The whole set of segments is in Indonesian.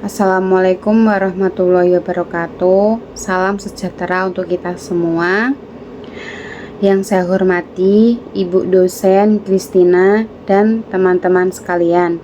Assalamualaikum warahmatullahi wabarakatuh. Salam sejahtera untuk kita semua. Yang saya hormati Ibu dosen Kristina dan teman-teman sekalian.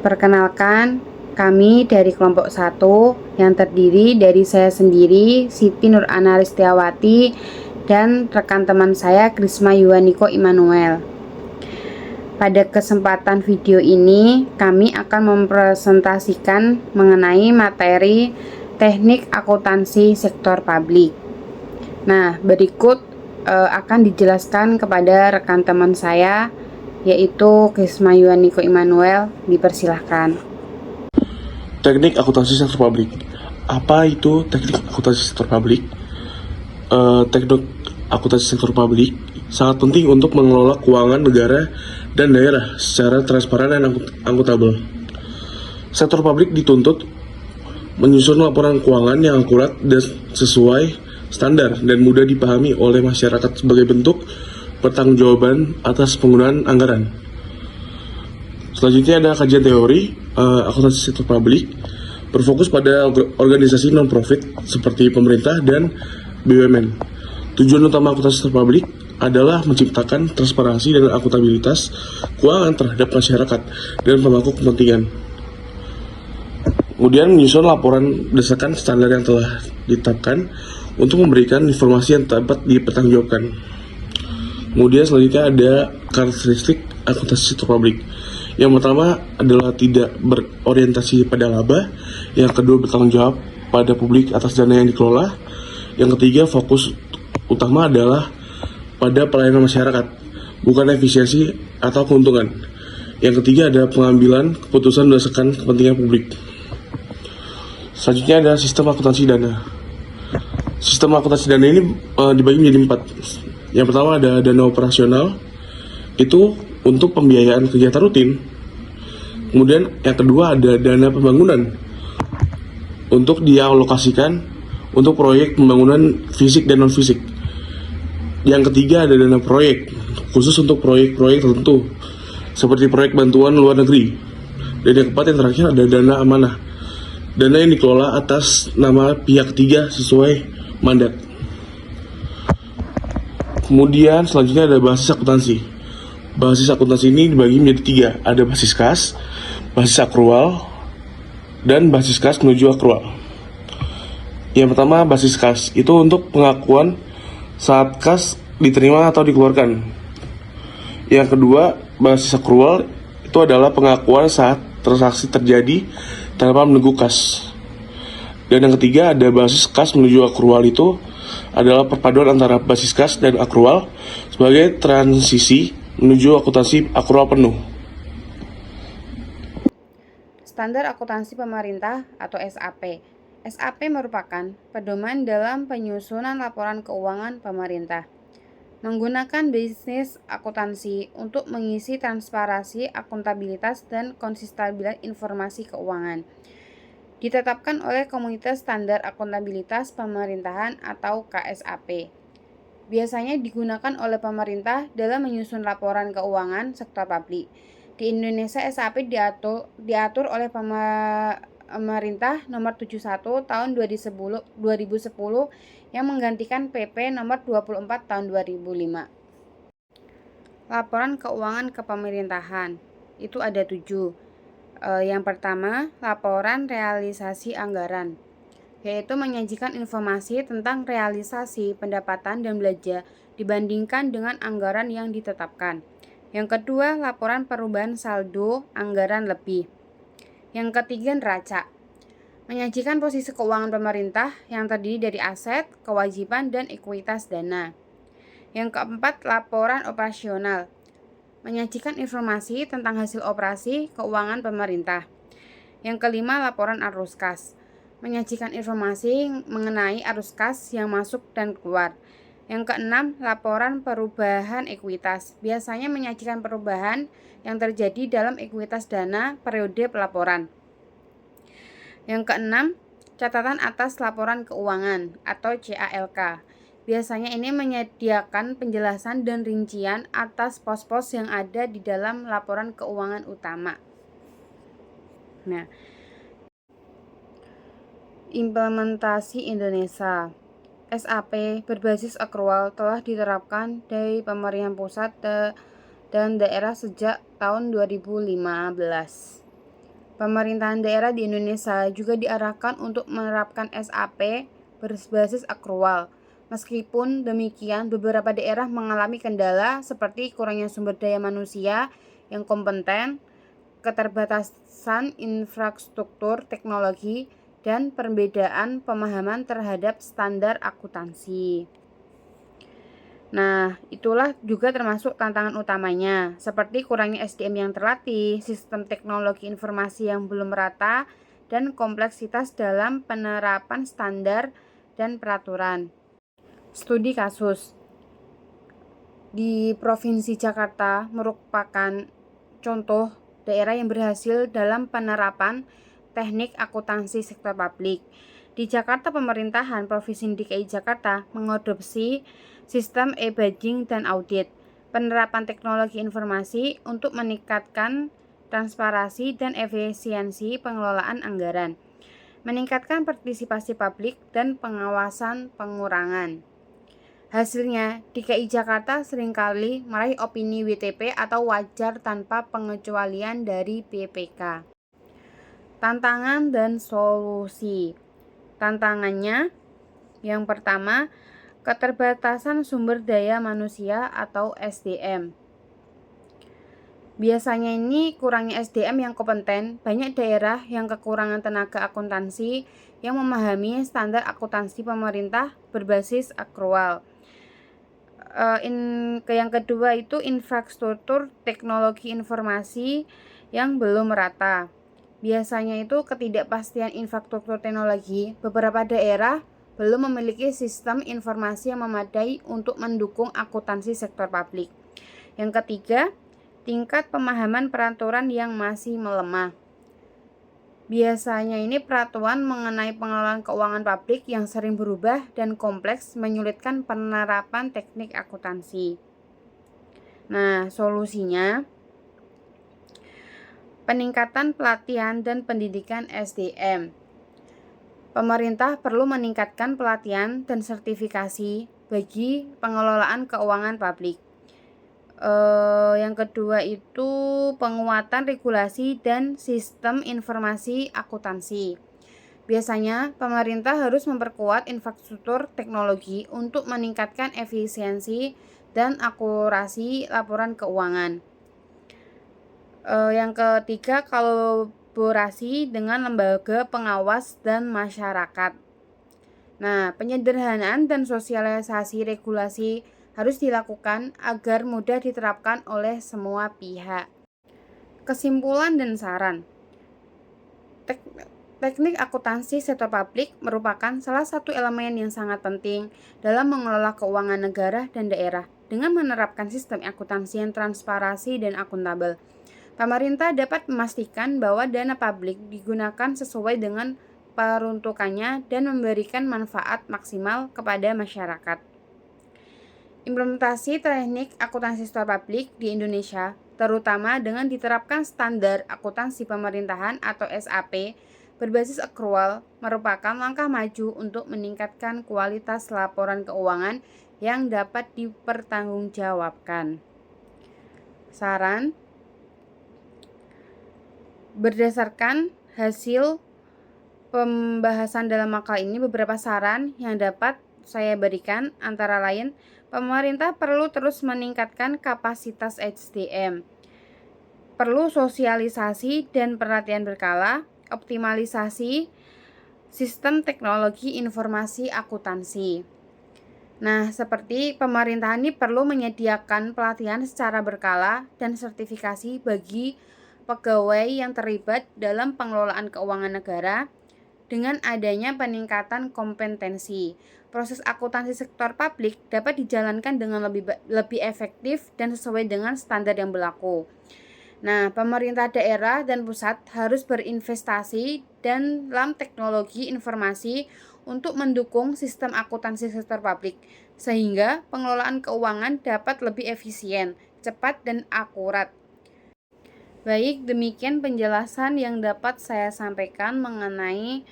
Perkenalkan, kami dari kelompok 1 yang terdiri dari saya sendiri, Siti Nur Ana Listiawati, dan rekan teman saya Krisma Yuwaniko Immanuel. Pada kesempatan video ini, kami akan mempresentasikan mengenai materi teknik akuntansi sektor publik. Nah, berikut akan dijelaskan kepada rekan teman saya, yaitu Krisma Yuwaniko Immanuel. Dipersilahkan. Teknik akuntansi sektor publik. Apa itu teknik akuntansi sektor publik? Teknik akuntansi sektor publik sangat penting untuk mengelola keuangan negara dan daerah secara transparan dan akuntabel. Sektor publik dituntut menyusun laporan keuangan yang akurat dan sesuai standar dan mudah dipahami oleh masyarakat sebagai bentuk pertanggungjawaban atas penggunaan anggaran. Selanjutnya ada kajian teori akuntansi sektor publik, berfokus pada organisasi non-profit seperti pemerintah dan BUMN. Tujuan utama akuntansi sektor publik adalah menciptakan transparansi dan akuntabilitas keuangan terhadap masyarakat dan pemangku kepentingan. Kemudian menyusun laporan berdasarkan standar yang telah ditetapkan untuk memberikan informasi yang dapat dipertanggungjawabkan. Kemudian selanjutnya ada karakteristik akuntansi sektor publik. Yang pertama adalah tidak berorientasi pada laba. Yang kedua bertanggung jawab pada publik atas dana yang dikelola. Yang ketiga fokus utama adalah pada pelayanan masyarakat, bukan efisiensi atau keuntungan. Yang ketiga ada pengambilan keputusan berdasarkan kepentingan publik. Selanjutnya ada sistem akuntansi dana. Sistem akuntansi dana ini dibagi menjadi 4. Yang pertama ada dana operasional, itu untuk pembiayaan kegiatan rutin. Kemudian yang kedua ada dana pembangunan, untuk dialokasikan untuk proyek pembangunan fisik dan non-fisik. Yang ketiga ada dana proyek, khusus untuk proyek-proyek tertentu, seperti proyek bantuan luar negeri. Dan yang keempat yang terakhir ada dana amanah, dana yang dikelola atas nama pihak ketiga sesuai mandat. Kemudian selanjutnya ada basis akuntansi. Basis akuntansi ini dibagi menjadi 3. Ada basis kas, basis akrual, dan basis kas menuju akrual. Yang pertama basis kas, itu untuk pengakuan saat kas diterima atau dikeluarkan. Yang kedua basis akrual, itu adalah pengakuan saat transaksi terjadi tanpa menunggu kas. Dan yang ketiga ada basis kas menuju akrual, itu adalah perpaduan antara basis kas dan akrual sebagai transisi menuju akuntansi akrual penuh. Standar akuntansi pemerintah atau SAP. SAP merupakan pedoman dalam penyusunan laporan keuangan pemerintah. Menggunakan bisnis akuntansi untuk mengisi transparansi, akuntabilitas, dan konsistensitas informasi keuangan. Ditetapkan oleh Komunitas Standar Akuntabilitas Pemerintahan atau KSAP. Biasanya digunakan oleh pemerintah dalam menyusun laporan keuangan sektor publik. Di Indonesia, SAP diatur oleh Pemerintah Nomor 71 Tahun 2010 yang menggantikan PP Nomor 24 Tahun 2005. Laporan keuangan kepemerintahan itu ada 7. Yang pertama, laporan realisasi anggaran, yaitu menyajikan informasi tentang realisasi pendapatan dan belanja dibandingkan dengan anggaran yang ditetapkan. Yang kedua, laporan perubahan saldo anggaran lebih. Yang ketiga, neraca, menyajikan posisi keuangan pemerintah yang terdiri dari aset, kewajiban, dan ekuitas dana. Yang keempat, laporan operasional, menyajikan informasi tentang hasil operasi keuangan pemerintah. Yang kelima, laporan arus kas, menyajikan informasi mengenai arus kas yang masuk dan keluar. Yang keenam, laporan perubahan ekuitas, biasanya menyajikan perubahan yang terjadi dalam ekuitas dana periode pelaporan. Yang keenam, catatan atas laporan keuangan atau CALK. Biasanya ini menyediakan penjelasan dan rincian atas pos-pos yang ada di dalam laporan keuangan utama. Nah, Implementasi Indonesia. SAP berbasis akrual telah diterapkan dari pemerintah pusat dan daerah sejak tahun 2015. Pemerintahan daerah di Indonesia juga diarahkan untuk menerapkan SAP berbasis akrual. Meskipun demikian, beberapa daerah mengalami kendala seperti kurangnya sumber daya manusia yang kompeten, keterbatasan infrastruktur teknologi, dan perbedaan pemahaman terhadap standar akuntansi. Nah, itulah juga termasuk tantangan utamanya, seperti kurangnya SDM yang terlatih, sistem teknologi informasi yang belum merata, dan kompleksitas dalam penerapan standar dan peraturan. Studi kasus di Provinsi Jakarta merupakan contoh daerah yang berhasil dalam penerapan teknik akuntansi sektor publik. Di Jakarta, pemerintahan Provinsi DKI Jakarta mengadopsi sistem e-badging dan audit, penerapan teknologi informasi untuk meningkatkan transparansi dan efisiensi pengelolaan anggaran, meningkatkan partisipasi publik dan pengawasan pengurangan. Hasilnya, DKI Jakarta seringkali meraih opini WTP atau wajar tanpa pengecualian dari BPK. Tantangan dan solusi. Tantangannya, yang pertama, keterbatasan sumber daya manusia atau SDM. Biasanya ini kurangnya SDM yang kompeten, banyak daerah yang kekurangan tenaga akuntansi yang memahami standar akuntansi pemerintah berbasis akrual. Yang kedua itu infrastruktur teknologi informasi yang belum merata. Biasanya itu ketidakpastian infrastruktur teknologi. Beberapa daerah belum memiliki sistem informasi yang memadai untuk mendukung akuntansi sektor publik. Yang ketiga, tingkat pemahaman peraturan yang masih melemah. Biasanya ini peraturan mengenai pengelolaan keuangan publik yang sering berubah dan kompleks menyulitkan penerapan teknik akuntansi. Nah, solusinya peningkatan pelatihan dan pendidikan SDM. Pemerintah perlu meningkatkan pelatihan dan sertifikasi bagi pengelolaan keuangan publik. Yang kedua itu penguatan regulasi dan sistem informasi akuntansi. Biasanya pemerintah harus memperkuat infrastruktur teknologi untuk meningkatkan efisiensi dan akurasi laporan keuangan. Yang ketiga, kolaborasi dengan lembaga pengawas dan masyarakat. Nah, penyederhanaan dan sosialisasi regulasi harus dilakukan agar mudah diterapkan oleh semua pihak. Kesimpulan dan saran. Teknik akuntansi sektor publik merupakan salah satu elemen yang sangat penting dalam mengelola keuangan negara dan daerah. Dengan menerapkan sistem akuntansi yang transparansi dan akuntabel, pemerintah dapat memastikan bahwa dana publik digunakan sesuai dengan peruntukannya dan memberikan manfaat maksimal kepada masyarakat. Implementasi teknik akuntansi sektor publik di Indonesia, terutama dengan diterapkan standar akuntansi pemerintahan atau SAP berbasis akrual, merupakan langkah maju untuk meningkatkan kualitas laporan keuangan yang dapat dipertanggungjawabkan. Saran: berdasarkan hasil pembahasan dalam makalah ini, beberapa saran yang dapat saya berikan antara lain, pemerintah perlu terus meningkatkan kapasitas SDM, perlu sosialisasi dan perhatian berkala, optimalisasi sistem teknologi informasi akuntansi. Nah, seperti pemerintah ini perlu menyediakan pelatihan secara berkala dan sertifikasi bagi pegawai yang terlibat dalam pengelolaan keuangan negara. Dengan adanya peningkatan kompetensi, proses akuntansi sektor publik dapat dijalankan dengan lebih efektif dan sesuai dengan standar yang berlaku. Nah, pemerintah daerah dan pusat harus berinvestasi dalam teknologi informasi untuk mendukung sistem akuntansi sektor publik, sehingga pengelolaan keuangan dapat lebih efisien, cepat, dan akurat. Baik, demikian penjelasan yang dapat saya sampaikan mengenai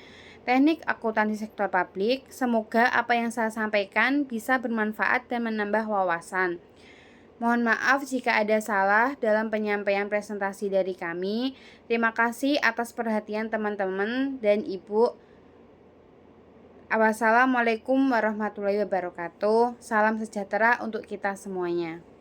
teknik akuntansi sektor publik. Semoga apa yang saya sampaikan bisa bermanfaat dan menambah wawasan. Mohon maaf jika ada salah dalam penyampaian presentasi dari kami. Terima kasih atas perhatian teman-teman dan Ibu. Wassalamualaikum warahmatullahi wabarakatuh. Salam sejahtera untuk kita semuanya.